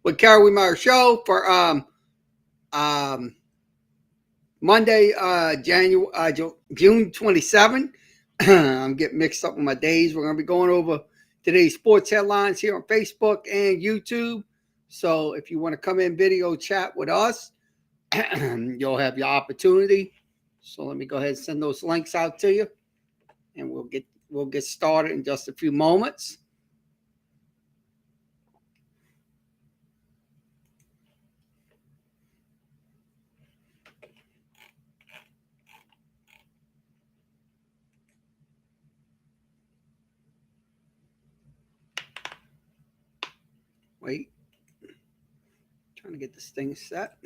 with Carrie Meyer show for Monday, June 27th. I'm getting mixed up with my days. We're going to be going over today's sports headlines here on Facebook and YouTube. So if you want to come in video chat with us, you'll have your opportunity. So let me go ahead and send those links out to you, and we'll get started in just a few moments. Wait, trying to get this thing set.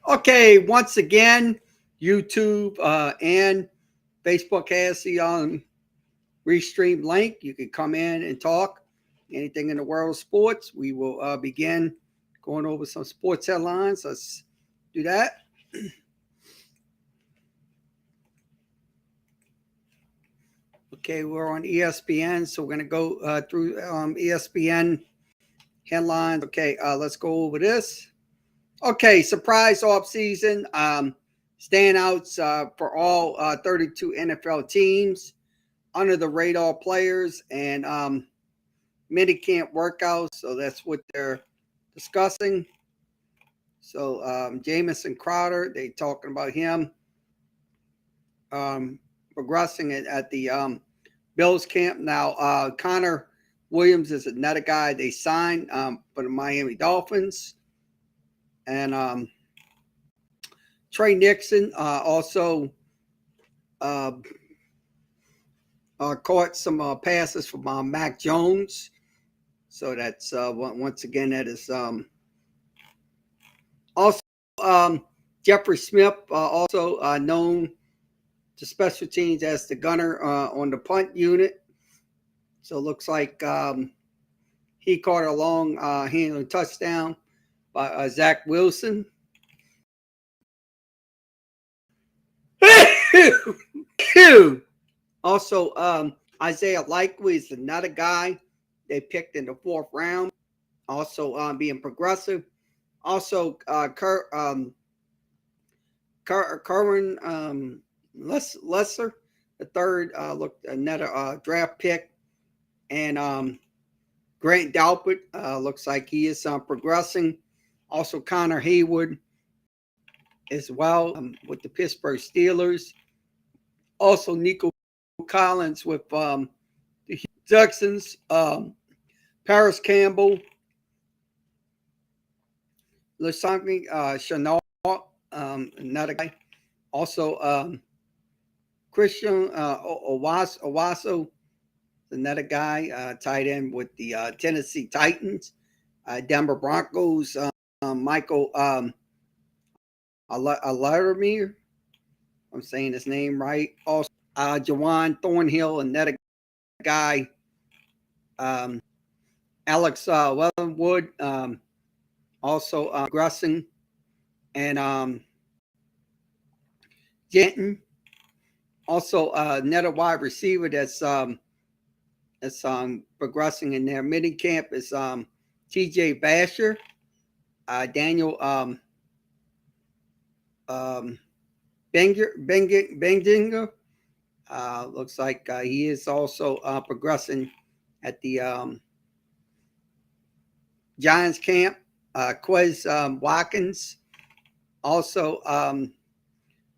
Okay, once again, YouTube and Facebook has the restream link. You can come in and talk anything in the world of sports. We will begin going over some sports headlines. Let's do that. Okay, we're on ESPN, so we're going to go through ESPN headlines. Okay, let's go over this. Okay, surprise offseason. Standouts for all 32 NFL teams, under the radar players, and minicamp workouts. So that's what they're discussing. So Jamison Crowder, they talking about him progressing at the Bills camp. Now, Connor Williams is another guy they signed for the Miami Dolphins. And Trey Nixon also caught some passes from Mac Jones. So that's once again, that is also Jeffrey Smith, also known to special teams as the gunner on the punt unit. So it looks like he caught a long handling touchdown by Zach Wilson. Also, Isaiah Likely is another guy they picked in the 4th round. Also being progressive. Also, Curran Lesser, the third, looked another draft pick. And Grant Dalpert looks like he is progressing. Also, Connor Haywood as well with the Pittsburgh Steelers. Also, Nico Collins with the Texans. Paris Campbell. Lasagna Chanel, another guy. Also, Christian Owasso, another guy, tight end with the Tennessee Titans. Denver Broncos, Michael Alarmir. I'm saying his name right. Also, Jawan Thornhill, another guy. Alex Wellenwood, also progressing. And Denton, also another wide receiver that's progressing in their mini camp is TJ Basher. Daniel Bendinger looks like he is also progressing at the Giants camp. Quez Watkins, also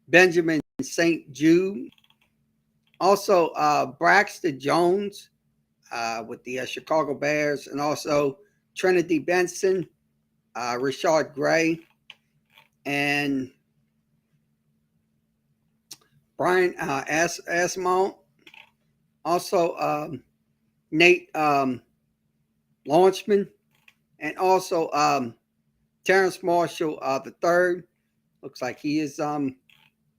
Benjamin St. Jude, also Braxton Jones with the Chicago Bears, and also Trinity Benson, Rashard Gray, and Brian Asmont. Also Nate Launchman, and also Terrence Marshall the third. Looks like he is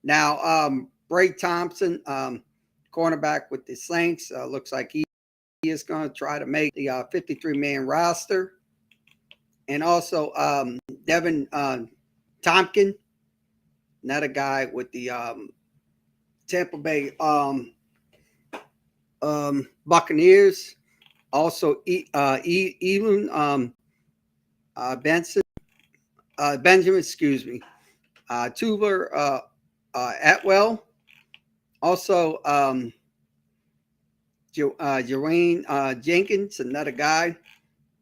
now Bray Thompson, cornerback with the Saints. Looks like he is going to try to make the 53-man roster. And also Devin Tompkin, another guy with the Tampa Bay Buccaneers. Also Elon Benjamin, excuse me. Tuber Atwell. Also Jermaine Jenkins, another guy.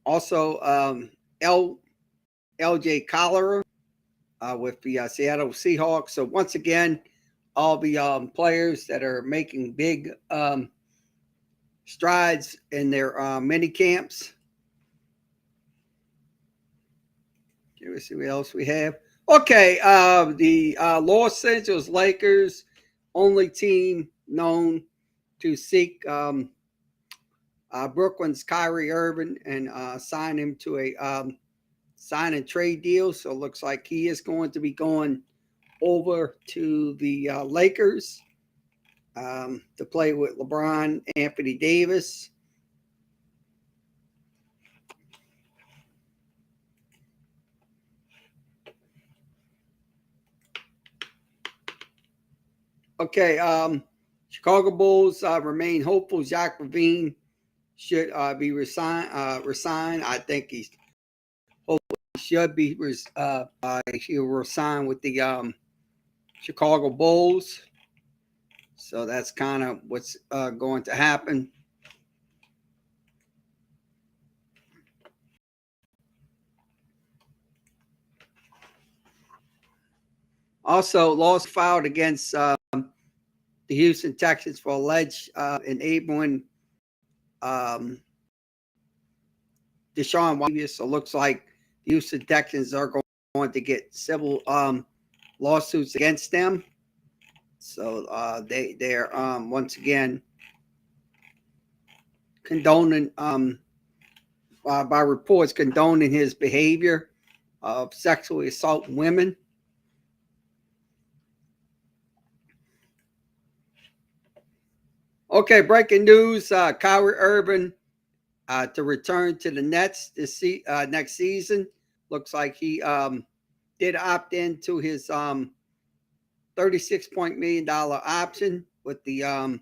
Also LJ Cholera with the Seattle Seahawks. So once again, all the players that are making big strides in their mini camps. Okay, let's see what else we have. Okay, the Los Angeles Lakers, only team known to seek Brooklyn's Kyrie Irving and sign him to a sign and trade deal. So it looks like he is going to be going over to the Lakers to play with LeBron, Anthony Davis. Okay, Chicago Bulls remain hopeful. Zach LaVine should be resigned. I think he should be he'll resign with the Chicago Bulls. So that's kind of what's going to happen. Also, lawsuit filed against the Houston Texans for alleged enabling Deshaun Watson. So it looks like the Houston Texans are going to get civil lawsuits against them. So they're once again condoning by reports condoning his behavior of sexually assaulting women. Okay, breaking news: Kyrie Irving to return to the Nets next season. Looks like he did opt into his $36 million option with the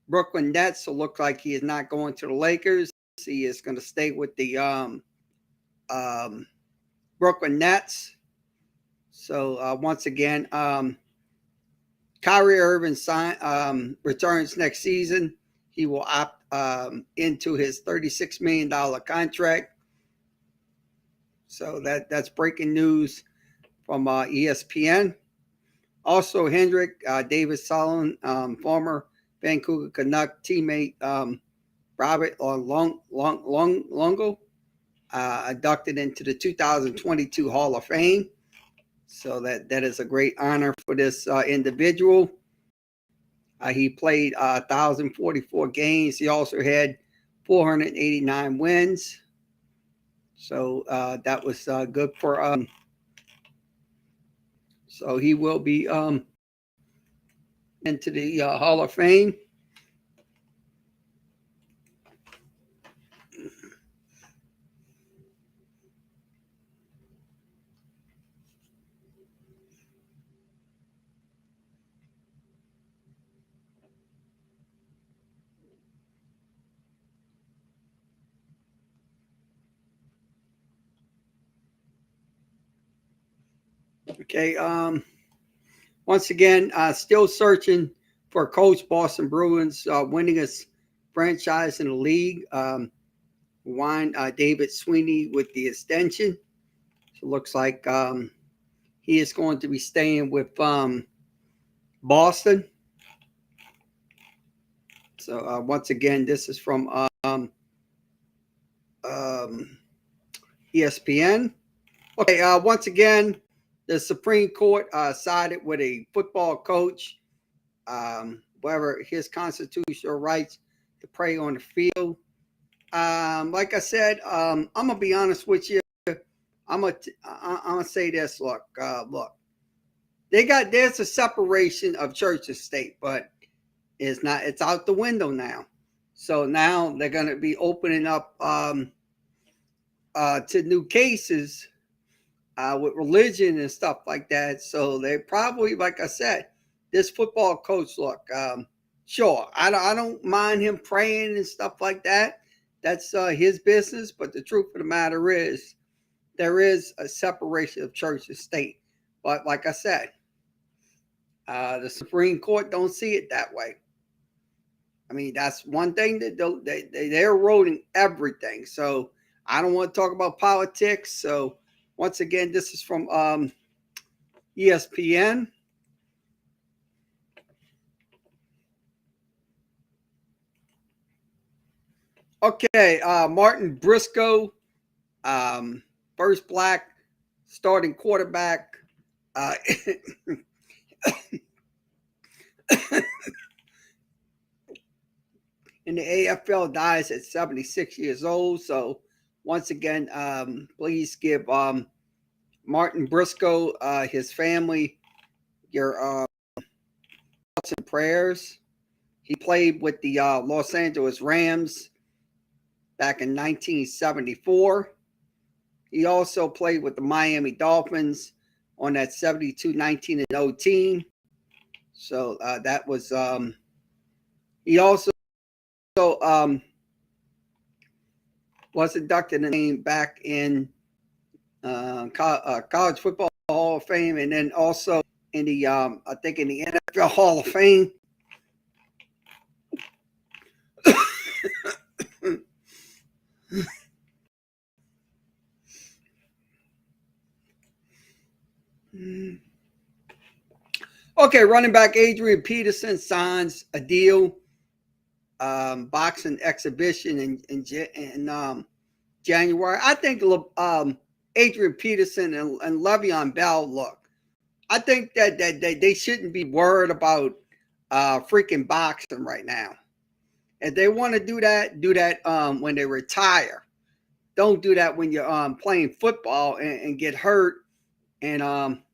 Brooklyn Nets. So looks like he is not going to the Lakers. He is going to stay with the Brooklyn Nets. So once again, Kyrie Irving returns next season. He will opt into his $36 million contract. So that's breaking news from ESPN. Also, Hendrick Davis Solomon, former Vancouver Canuck teammate Robert Longo, inducted into the 2022 Hall of Fame. So that is a great honor for this individual. He played 1,044 games. He also had 489 wins. So that was good for. So he will be into the Hall of Fame. Okay. Once again, still searching for coach. Boston Bruins winningest franchise in the league. Wine David Sweeney with the extension. So it looks like he is going to be staying with Boston. So once again, this is from ESPN. Okay, once again, the Supreme Court sided with a football coach, whether his constitutional rights to play on the field. Like I said, I'm gonna be honest with you. I'm gonna say this. Look, there's a separation of church and state, but it's not. It's out the window now. So now they're gonna be opening up to new cases with religion and stuff like that. So they probably, like I said, this football coach. Look, sure, I don't mind him praying and stuff like that. That's his business. But the truth of the matter is, there is a separation of church and state. But like I said, the Supreme Court don't see it that way. I mean, that's one thing that they're eroding everything. So I don't want to talk about politics. So once again, this is from ESPN. Okay, Martin Briscoe, first black starting quarterback in the AFL, dies at 76 years old. So once again, please give Martin Briscoe, his family, your thoughts and prayers. He played with the Los Angeles Rams back in 1974. He also played with the Miami Dolphins on that 72-19-0 team. So that was he also was inducted in the name back in College Football Hall of Fame, and then also in the I think in the NFL Hall of Fame. Okay, running back Adrian Peterson signs a deal, boxing exhibition in January. I think Adrian Peterson and Le'Veon Bell, look, I think that they shouldn't be worried about freaking boxing right now. If they want to do that when they retire. Don't do that when you're playing football and get hurt, and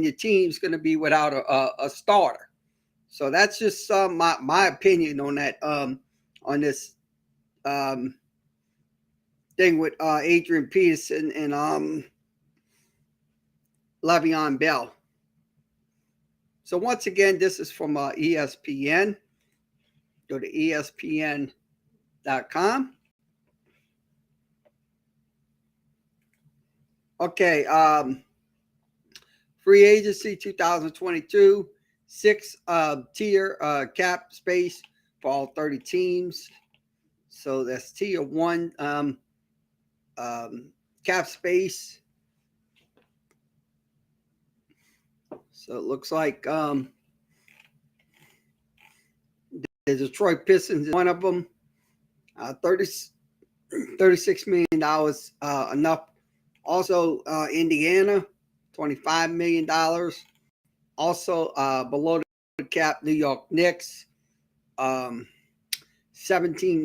your team's going to be without a starter. So that's just my opinion on that on this thing with Adrian Peterson and Le'Veon Bell. So once again, this is from ESPN. Go to ESPN.com. Okay, free agency 2022, 6-tier cap space for all 30 teams. So that's tier 1 cap space. So it looks like the Detroit Pistons is one of them. $36 million enough. Also, Indiana, $25 million. Also, below the cap, New York Knicks, $17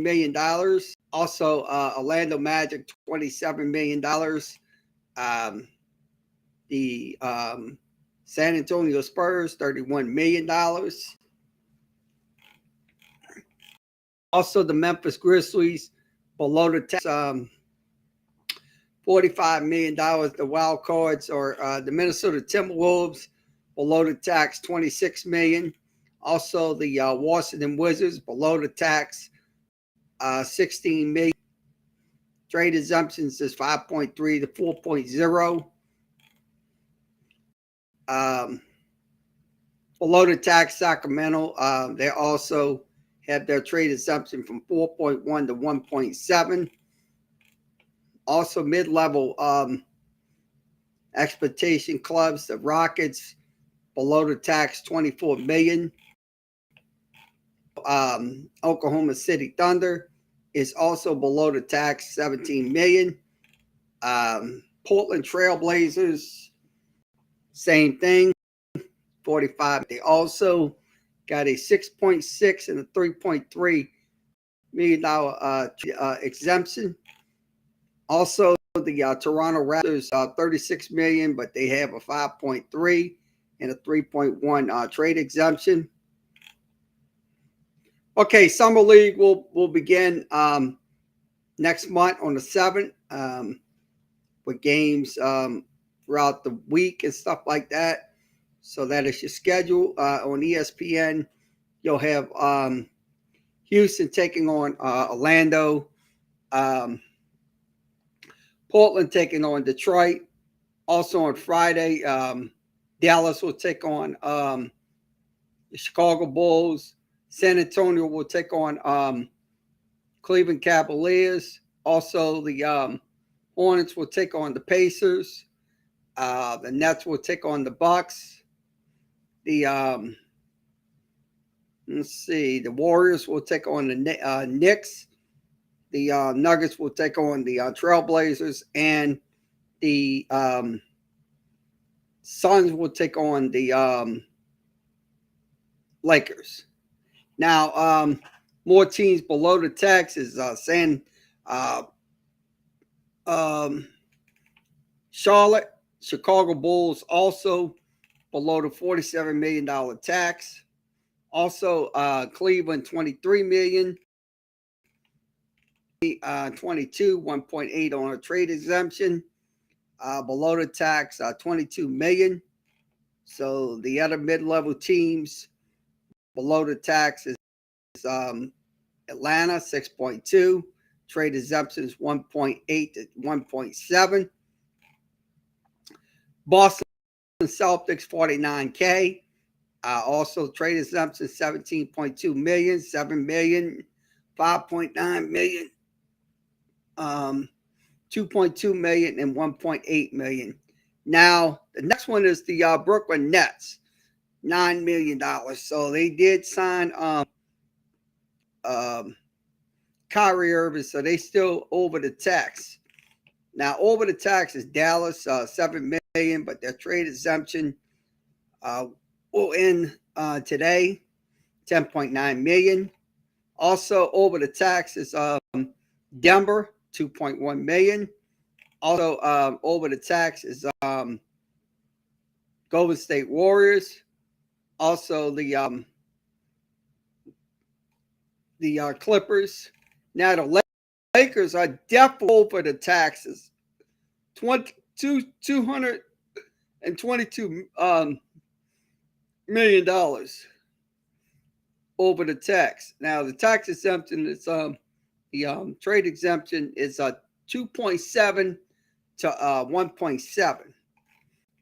million. Also, Orlando Magic, $27 million. The San Antonio Spurs, $31 million. Also, the Memphis Grizzlies, below the tax, $45 million. The Wild Cards, or the Minnesota Timberwolves, below the tax, $26 million. Also, the Washington Wizards, below the tax, $16 million. Trade assumptions is 5.3 to 4.0. Below the tax, Sacramento, they also have their trade assumption from 4.1 to 1.7. Also, mid-level expectation clubs, the Rockets, below the tax, $24 million. Oklahoma City Thunder is also below the tax, $17 million. Portland Trailblazers, same thing, $45 million. They also got a 6.6 and a 3.3 million exemption. Also, the Toronto Raptors 36 million, but they have a 5.3 and a 3.1 trade exemption. Okay, summer league will begin next month on the 7th with games throughout the week and stuff like that. So that is your schedule on ESPN. You'll have Houston taking on Orlando, Portland taking on Detroit. Also on Friday, Dallas will take on the Chicago Bulls. San Antonio will take on Cleveland Cavaliers. Also, the Hornets will take on the Pacers. The Nets will take on the Bucks. The the Warriors will take on the Knicks. The Nuggets will take on the Trailblazers, and the Suns will take on the Lakers. Now, more teams below the tax is Charlotte, Chicago Bulls also below the $47 million tax. Also, Cleveland, $23 million. 22, 1.8 on a trade exemption. Below the tax, $22 million. So the other mid-level teams below the tax is Atlanta, 6.2. Trade exemptions, 1.8 to 1.7. Boston Celtics, 49K. Also, trade exemptions, 17.2 million, 7 million, 5.9 million, 2.2 million, and 1.8 million. Now, the next one is the Brooklyn Nets, $9 million. So they did sign Kyrie Irving, so they still over the tax. Now, over the tax is Dallas, 7 million, but their trade exemption will end today, 10.9 million. Also, over the tax is Denver, 2.1 million. Also, over the tax is Golden State Warriors. Also, the Clippers. Now, the Lakers are definitely over the taxes, $222 million over the tax. Now, the tax exemption is the trade exemption is 2.7 to 1.7.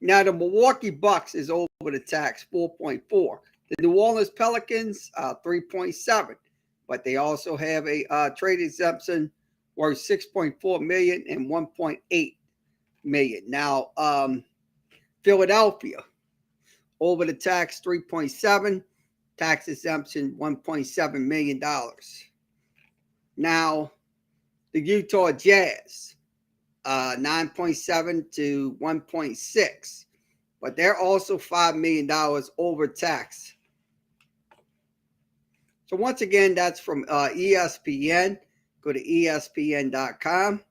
Now, the Milwaukee Bucks is over the tax, 4.4. The New Orleans Pelicans, 3.7. But they also have a trade exemption worth 6.4 million and 1.8 million. Now, Philadelphia, over the tax, 3.7. Tax exemption, $1.7 million. Now, the Utah Jazz, 9.7 to 1.6. But they're also $5 million over tax. So once again, that's from ESPN. Go to ESPN.com.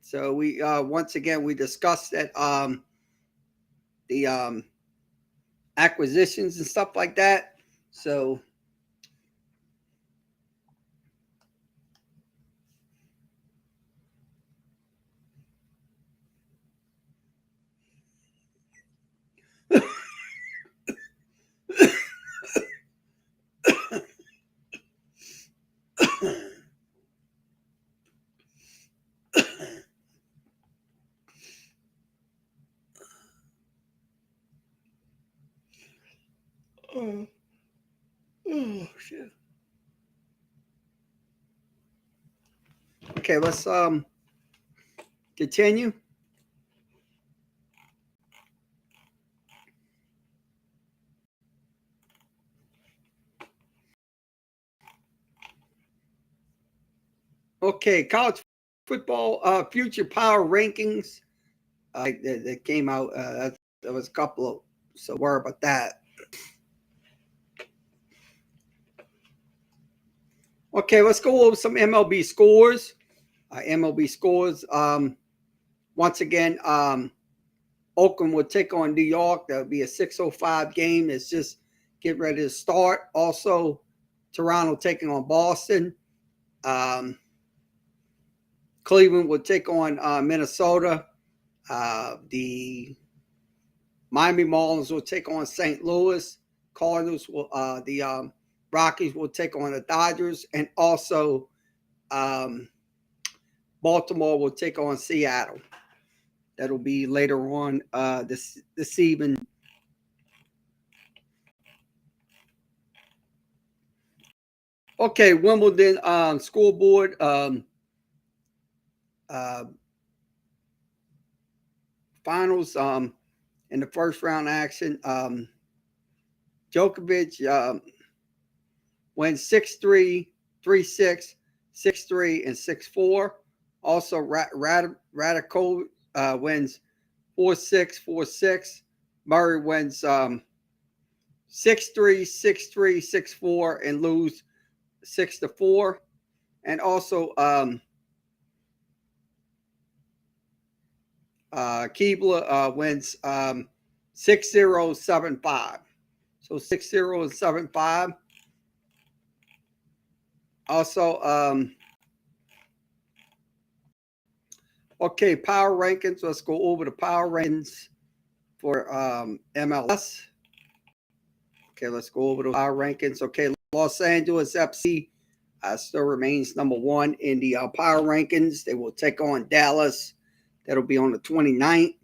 So we once again we discussed that the acquisitions and stuff like that. So oh shit. Okay, let's continue. Okay, college football future power rankings that came out. There was a couple of, so worry about that. Okay, let's go over some MLB scores. MLB scores. Once again, Oakland will take on New York. That'll be a 6:05 game. It's just get ready to start. Also, Toronto taking on Boston. Cleveland will take on Minnesota. The Miami Marlins will take on St. Louis. Cardinals will the Rockies will take on the Dodgers, and also Baltimore will take on Seattle. That'll be later on this evening. Okay, Wimbledon scoreboard. Finals in the first round action. Djokovic wins 6-3, 3-6, 6-3, and 6-4. Also, Radikovic wins 4-6, 4-6. Murray wins 6-3, 6-3, 6-4, and lose 6-4. And also, Keebler wins 6-0, 7-5. So 6-0 and 7-5. Also, okay, power rankings. Let's go over the power rankings for MLS. Okay, let's go over the power rankings. Okay, Los Angeles FC still remains number one in the power rankings. They will take on Dallas. That'll be on the 29th.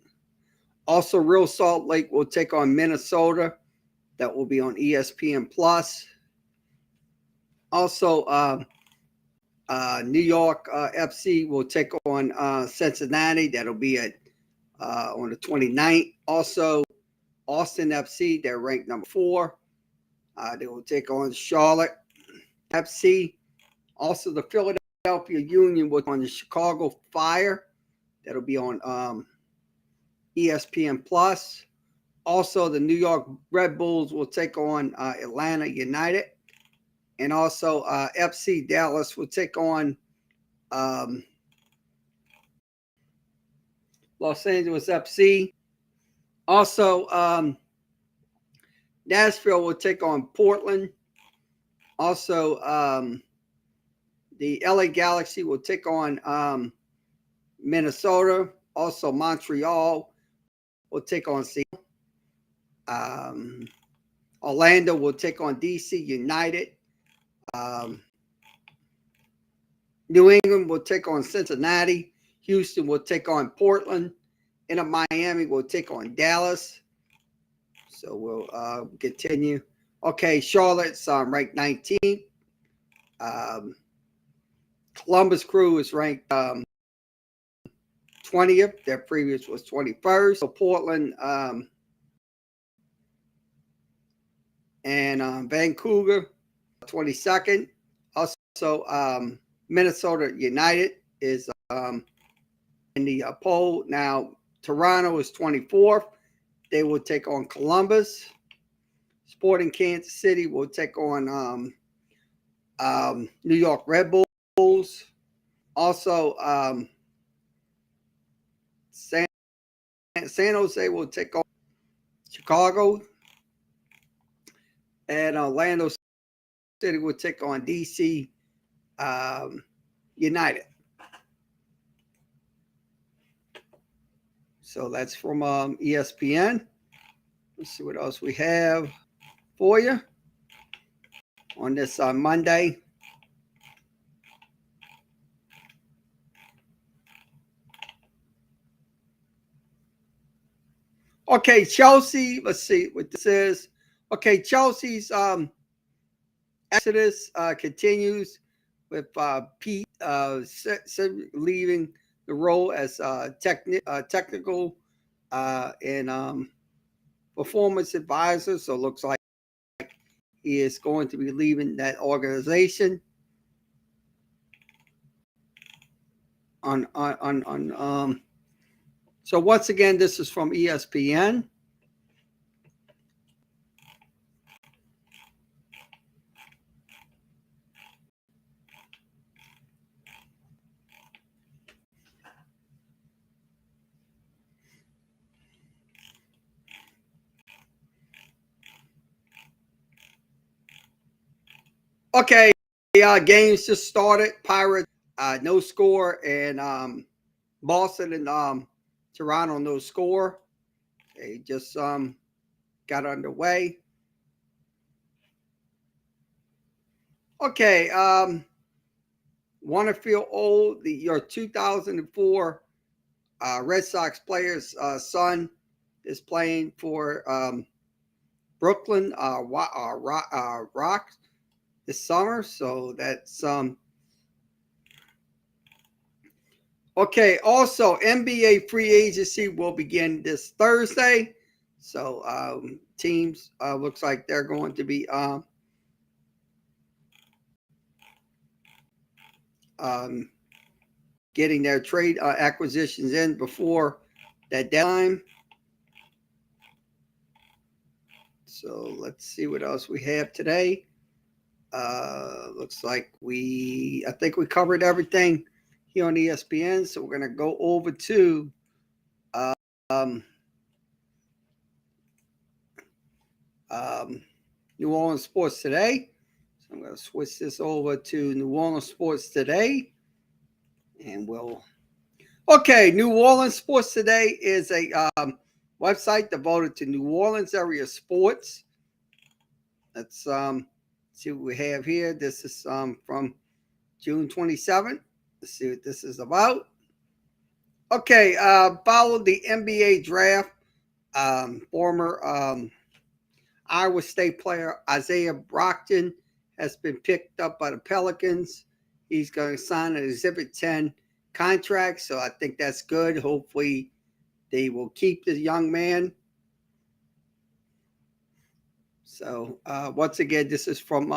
Also, Real Salt Lake will take on Minnesota. That will be on ESPN Plus. Also, New York FC will take on Cincinnati. That'll be at on the 29th. Also, Austin FC, they're ranked number 4. They will take on Charlotte FC. Also, the Philadelphia Union will on the Chicago Fire. That'll be on ESPN Plus. Also, the New York Red Bulls will take on Atlanta United. And also, FC Dallas will take on Los Angeles FC. Also, Nashville will take on Portland. Also, the LA Galaxy will take on Minnesota. Also, Montreal will take on Seattle. Orlando will take on DC United. New England will take on Cincinnati. Houston will take on Portland. And Miami will take on Dallas. So we'll continue. Okay, Charlotte's ranked 19th. Columbus Crew is ranked 20th. Their previous was 21st. So Portland and Vancouver, 22nd. Also, Minnesota United is in the poll. Now, Toronto is 24th. They will take on Columbus. Sporting Kansas City will take on New York Red Bulls. Also, San Jose will take on Chicago. And Orlando City will take on DC United. So that's from ESPN. Let's see what else we have for you on this Monday. Okay, Chelsea. Let's see what this is. Okay, Chelsea's exodus continues with Pete leaving the role as technical and performance advisor. So it looks like he is going to be leaving that organization. So once again, this is from ESPN. Okay, games just started. Pirates, no score, and Boston and Toronto, no score. They just got underway. Okay, want to feel old? Your 2004 Red Sox player's son is playing for Brooklyn Rock this summer, so that's okay. Also, NBA free agency will begin this Thursday, so teams looks like they're going to be getting their trade acquisitions in before that deadline. So let's see what else we have today. Looks like I think we covered everything here on ESPN. So we're going to go over to um, New Orleans Sports Today. So I'm going to switch this over to New Orleans Sports Today. And okay, New Orleans Sports Today is a website devoted to New Orleans area sports. Let's see what we have here. This is from June 27th. Let's see what this is about. Okay, followed the NBA draft. Former Iowa State player Isaiah Brockton has been picked up by the Pelicans. He's going to sign an Exhibit 10 contract, so I think that's good. Hopefully, they will keep the young man. So, once again, this is from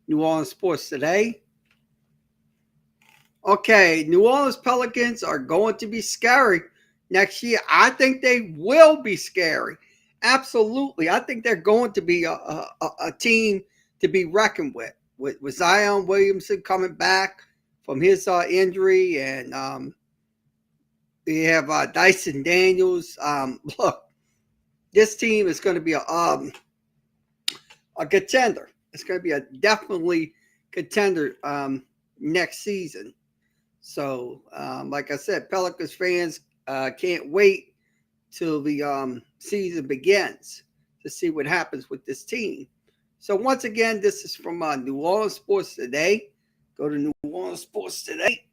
New Orleans Sports Today. Okay, New Orleans Pelicans are going to be scary next year. I think they will be scary. Absolutely. I think they're going to be a team to be reckoned with Zion Williamson coming back from his injury, and we have Dyson Daniels. Look, this team is going to be a contender. It's going to be a definitely contender next season. So, like I said, Pelicans fans can't wait till the season begins to see what happens with this team. So, once again, this is from New Orleans Sports Today. Go to New Orleans Sports Today.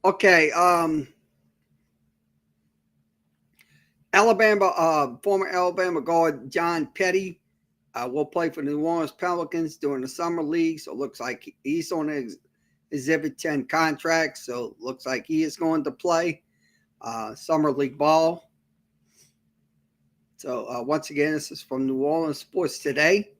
Okay, former Alabama guard John Petty will play for the New Orleans Pelicans during the summer league. So it looks like he's on an Exhibit 10 contract. So it looks like he is going to play summer league ball. So once again, this is from New Orleans Sports Today.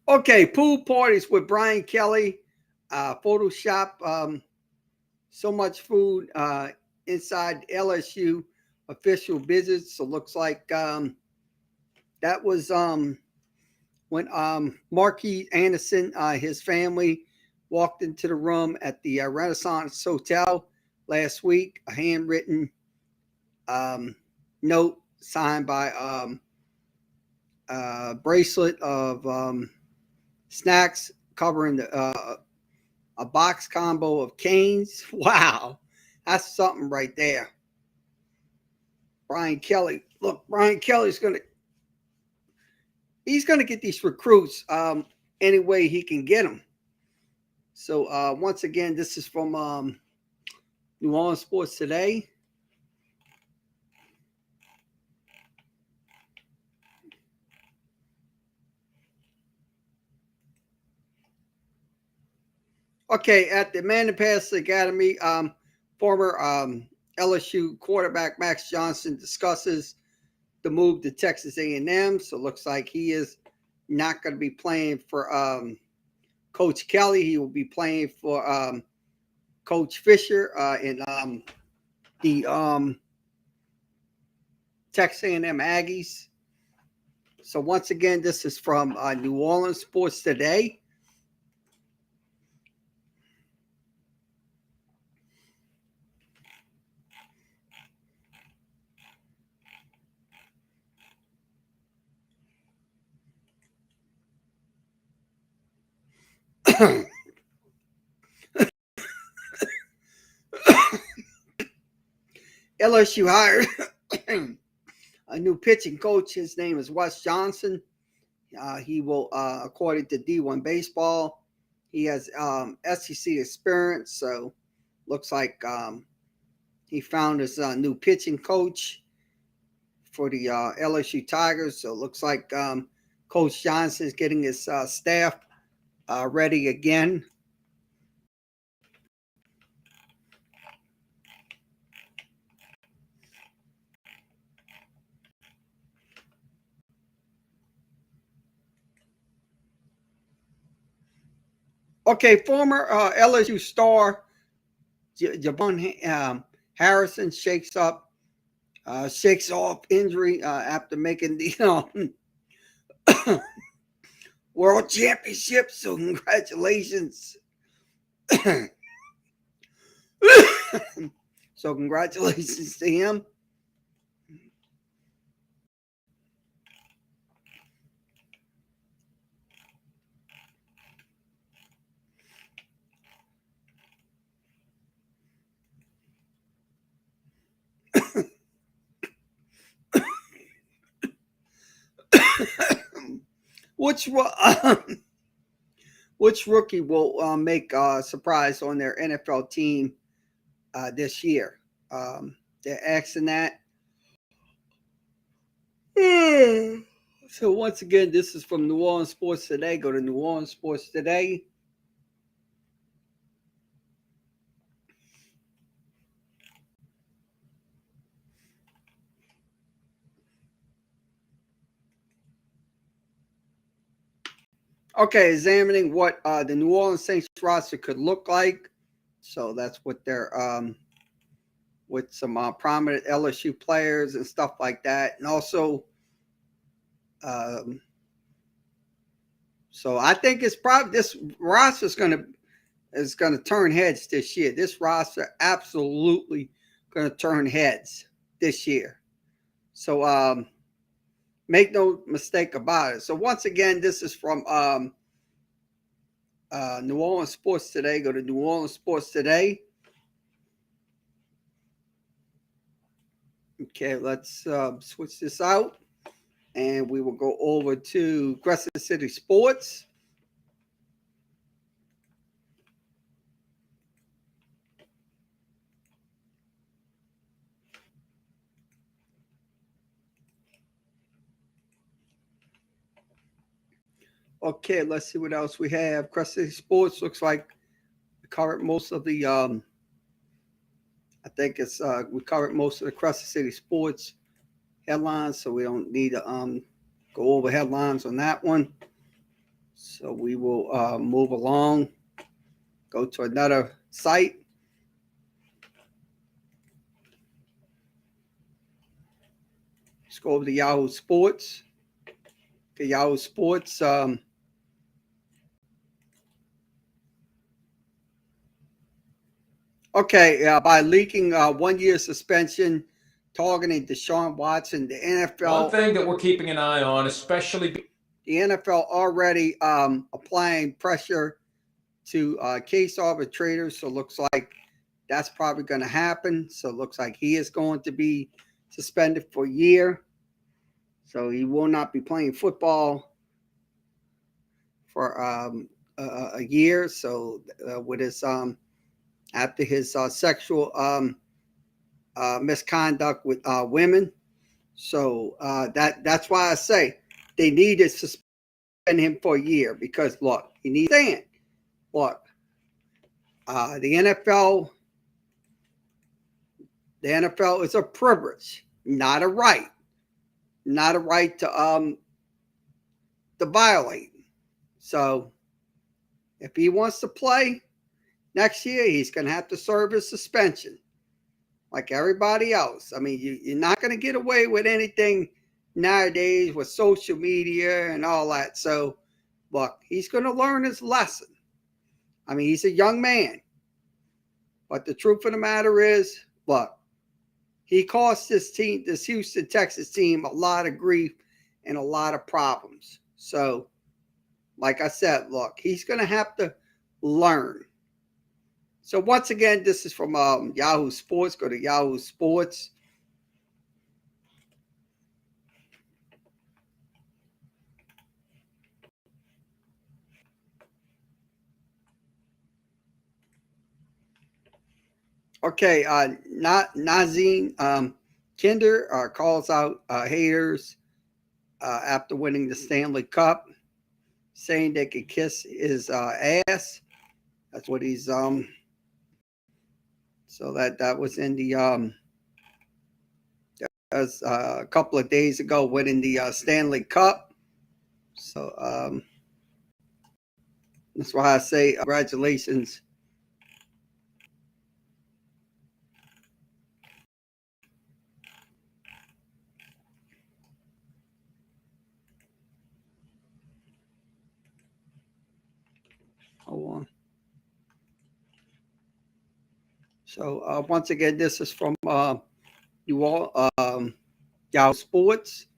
Okay, pool parties with Brian Kelly. Photoshop so much food inside LSU official visits. So looks like that was when Marquis Anderson, his family, walked into the room at the Renaissance Hotel last week. A handwritten note signed by bracelet of snacks covering a box combo of canes. Wow, that's something right there. Brian Kelly. Look, Brian Kelly's he's gonna get these recruits any way he can get them. So once again, this is from New Orleans Sports Today. Okay, at the Man and Pass Academy, former LSU quarterback Max Johnson discusses the move to Texas A&M. So it looks like he is not going to be playing for Coach Kelly. He will be playing for Coach Fisher in the Texas A&M Aggies. So once again, this is from New Orleans Sports Today. LSU hired a new pitching coach. His name is Wes Johnson. He will, according to D1 Baseball, he has SEC experience. So looks like he found his new pitching coach for the LSU Tigers. So it looks like Coach Johnson is getting his staff ready again. Okay, former LSU star Javon Harrison shakes off injury after making the World Championship. So congratulations. So congratulations to him. Which rookie will make a surprise on their NFL team this year? They're asking that. So once again, this is from New Orleans Sports Today. Go to New Orleans Sports Today. Okay, examining what the New Orleans Saints roster could look like. So that's what they're with some prominent LSU players and stuff like that, and also, so I think it's probably this roster is going to turn heads this year. This roster absolutely going to turn heads this year. So make no mistake about it. So once again, this is from New Orleans Sports Today. Go to New Orleans Sports Today. Okay, let's switch this out, and we will go over to Crescent City Sports. Okay, let's see what else we have. Crescent City Sports looks like we covered most of the. I think it's we covered most of the Crescent City Sports headlines, so we don't need to go over headlines on that one. So we will move along, go to another site. Let's go over to Yahoo Sports. Okay, Yahoo Sports. Okay, by leaking 1 year suspension, targeting Deshaun Watson, the NFL. One thing that we're keeping an eye on, especially the NFL already applying pressure to case arbitrators. So it looks like that's probably going to happen. So it looks like he is going to be suspended for a year. So he will not be playing football for a year. So with his after his sexual misconduct with women. So that's why I say they need to suspend him for a year, because look, he needs to stand. Look, the NFL is a privilege, not a right, to violate. So if he wants to play next year, he's going to have to serve his suspension like everybody else. I mean, you're not going to get away with anything nowadays with social media and all that. So, look, he's going to learn his lesson. I mean, he's a young man. But the truth of the matter is, look, he cost this team, this Houston Texas team, a lot of grief and a lot of problems. So, like I said, look, he's going to have to learn. So once again, this is from Yahoo Sports. Go to Yahoo Sports. Okay, Nazim Kinder calls out haters after winning the Stanley Cup, saying they could kiss his ass. That's what he's So that was in the as a couple of days ago, winning the Stanley Cup. So that's why I say congratulations. Hold on. So once again, this is from you all Yahoo Sports.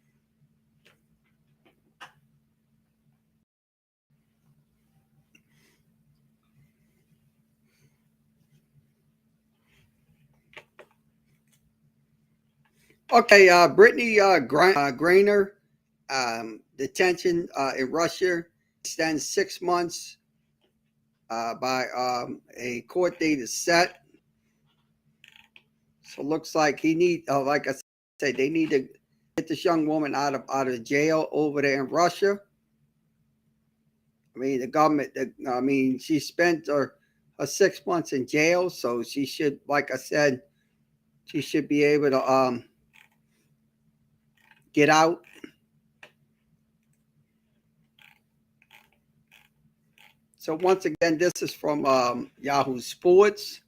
Okay, Brittany Griner, detention in Russia extends 6 months by a court date is set. So looks like he need, like I said, they need to get this young woman out of jail over there in Russia. I mean, the government. I mean, she spent her 6 months in jail, so she should, like I said, she should be able to get out. So once again, this is from Yahoo Sports.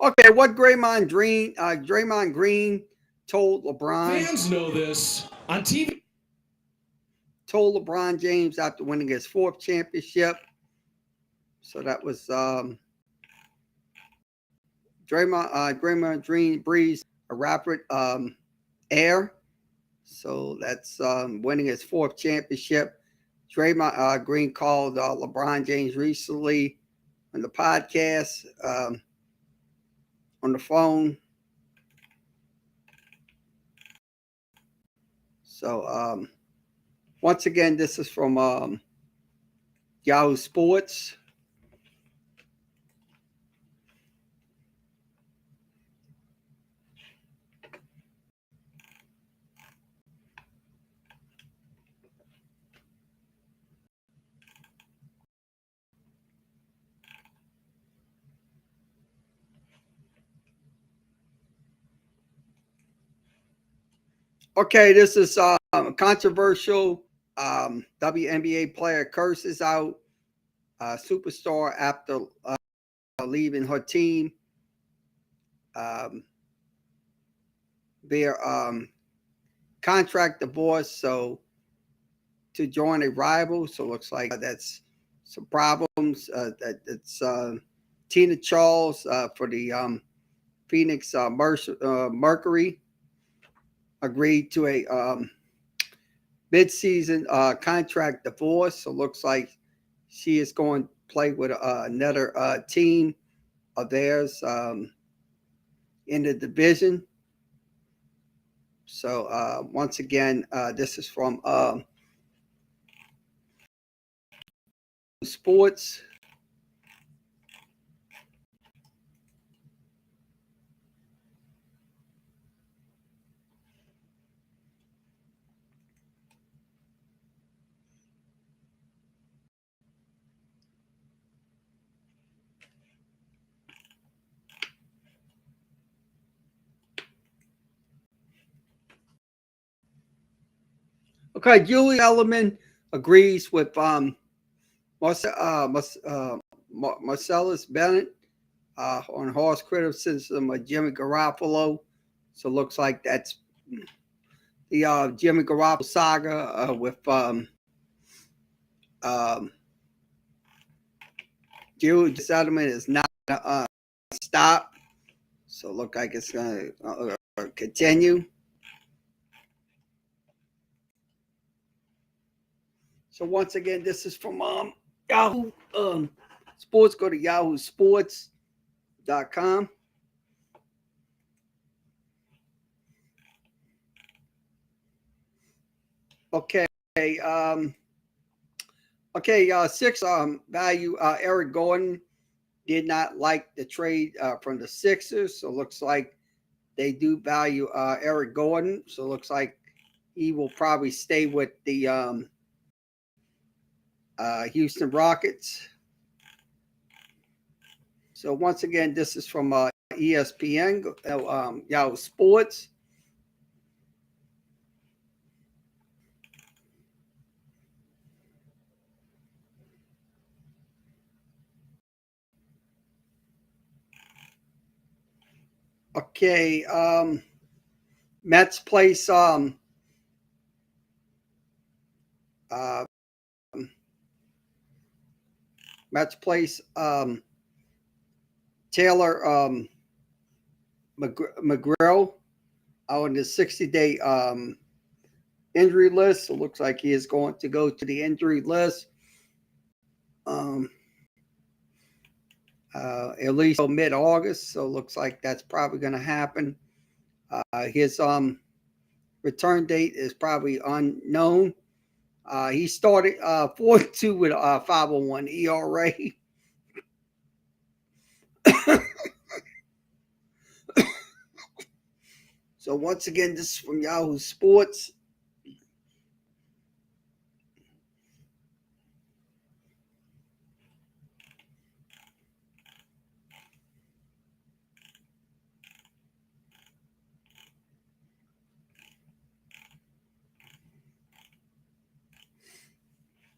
Okay, what Draymond Green told LeBron. Fans know this on TV. Told LeBron James after winning his 4th championship. So that was Draymond Green breathes a rapid air. So that's winning his 4th championship. Draymond Green called LeBron James recently on the podcast, on the phone. So once again, this is from Yahoo Sports. Okay, this is controversial. WNBA player curses out superstar after leaving her team. Their contract divorce, so to join a rival. So it looks like that's some problems. That's Tina Charles for the Phoenix Mercury agreed to a mid-season contract divorce. So it looks like she is going to play with another team of theirs in the division. So once again, this is from Sports. Okay, Julie Ellerman agrees with Marcellus Bennett on harsh criticism of Jimmy Garoppolo. So it looks like that's the Jimmy Garoppolo saga with Julie Ellerman is not stop. So it looks like it's going to continue. So once again, this is from Yahoo Sports. Go to yahoosports.com. Okay. Six value. Eric Gordon did not like the trade from the Sixers. So it looks like they do value Eric Gordon. So it looks like he will probably stay with the Houston Rockets. So once again, this is from ESPN, Yahoo Sports. Okay, Mets place Taylor McGraw on the 60-day injury list. So it looks like he is going to go to the injury list at least mid-August. So it looks like that's probably going to happen. His return date is probably unknown. He started 4-2 with a 5.01 ERA. So once again, this is from Yahoo Sports.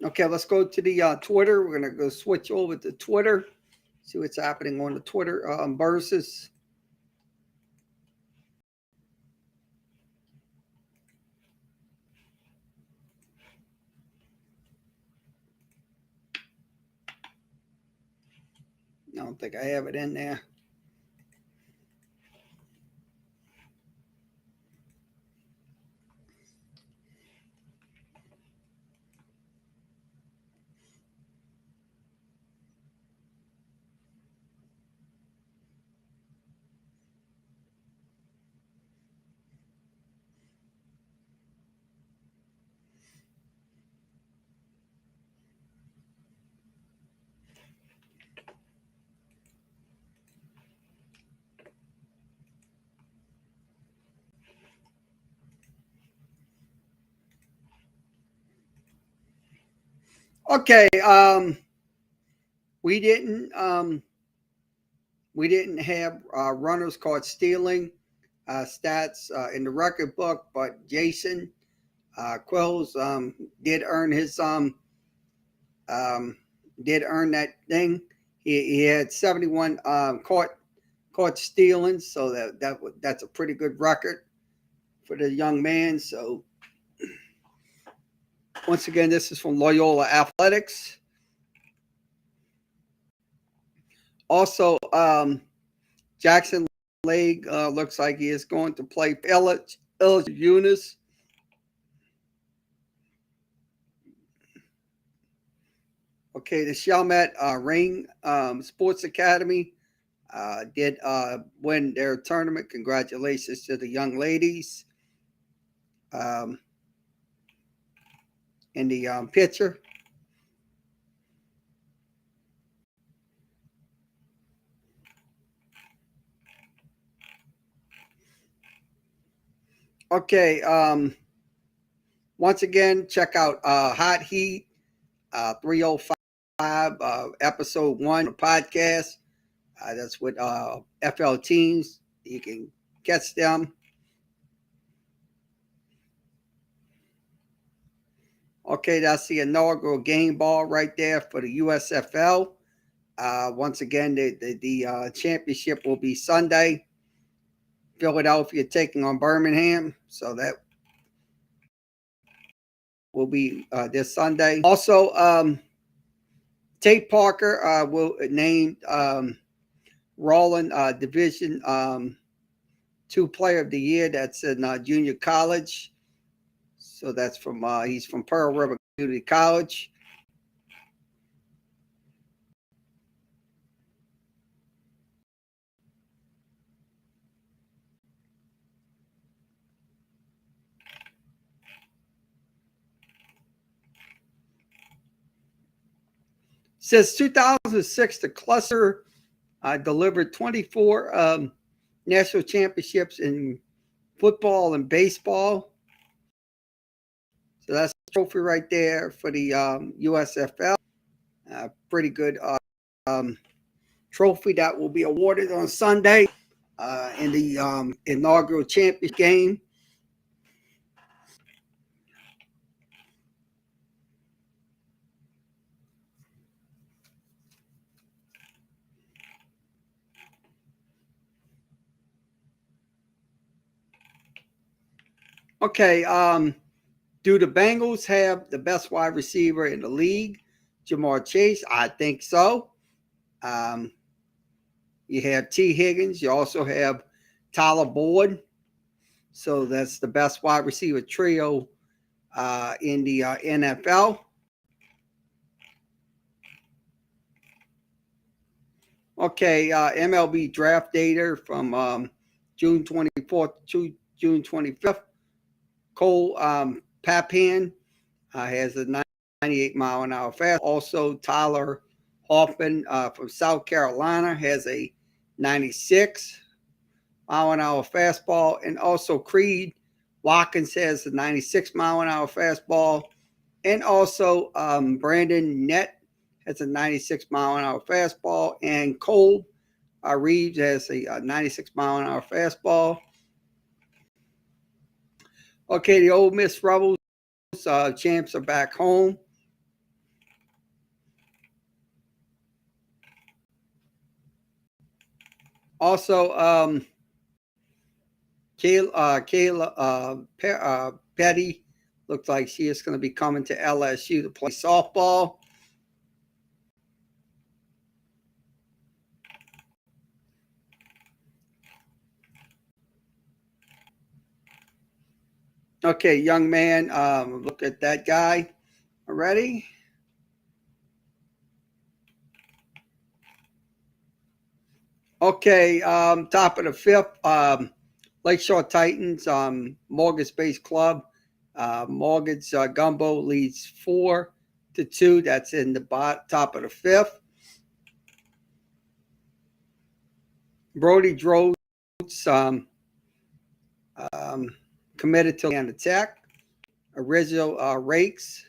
Okay, let's go to the Twitter. We're going to go switch over to Twitter, see what's happening on the Twitter versus. I don't think I have it in there. Okay, we didn't have runners caught stealing stats in the record book, but Jason Quills did earn that thing. He had 71 caught stealing, so that's a pretty good record for the young man. So once again, this is from Loyola Athletics. Also, Jackson League looks like he is going to play Eunice. Okay, the Chalmette Ring Sports Academy did win their tournament. Congratulations to the young ladies in the picture. Okay, once again, check out Hot Heat 305 episode 1 podcast. That's with FL teams. You can catch them. Okay, that's the inaugural game ball right there for the USFL. Once again, the championship will be Sunday. Philadelphia taking on Birmingham. So that will be this Sunday. Also, Tate Parker will name Roland Division 2 Player of the Year. That's in junior college. So that's from he's from Pearl River Community College. Since 2006, the cluster delivered 24 national championships in football and baseball. So that's a trophy right there for the USFL. Pretty good trophy that will be awarded on Sunday in the inaugural championship game. Okay, do the Bengals have the best wide receiver in the league? Jamar Chase? I think so. You have T. Higgins. You also have Tyler Boyd. So that's the best wide receiver trio in the NFL. Okay, MLB draft data from June 24th to June 25th. Cole Papan has a 98-mile-an-hour fast. Also, Tyler Hoffman from South Carolina has a 96-mile-an-hour fastball. And also, Creed Watkins has a 96-mile-an-hour fastball. And also, Brandon Nett has a 96-mile-an-hour fastball. And Cole Reeves has a 96-mile-an-hour fastball. Okay, the Ole Miss Rebels champs are back home. Also, Kayla Petty looks like she is going to be coming to LSU to play softball. Okay, young man, look at that guy already. Okay, top of the fifth, Lakeshore Titans, Mortgage-based club. Mortgage Gumbo leads 4-2. That's in the top of the fifth. Brody Drodes committed to an attack. Original Rakes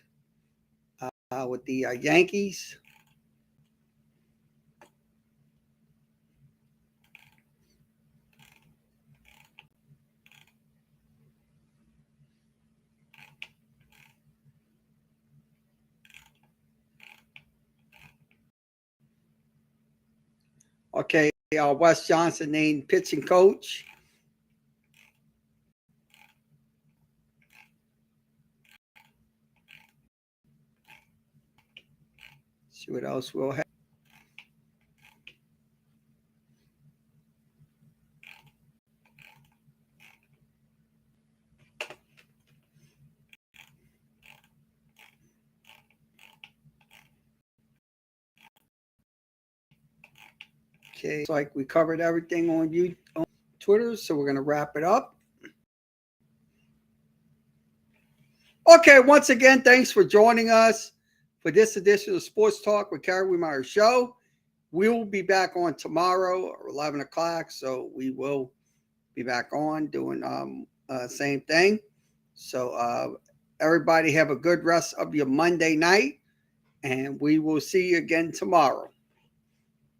with the Yankees. Okay, Wes Johnson named pitching coach. See what else we'll have. Okay, it's like we covered everything on Twitter, so we're going to wrap it up. Okay, once again, thanks for joining us for this edition of Sports Talk with Kerry Wiemeyer Show. We will be back on tomorrow or 11 o'clock, so we will be back on doing same thing. So everybody have a good rest of your Monday night, and we will see you again tomorrow.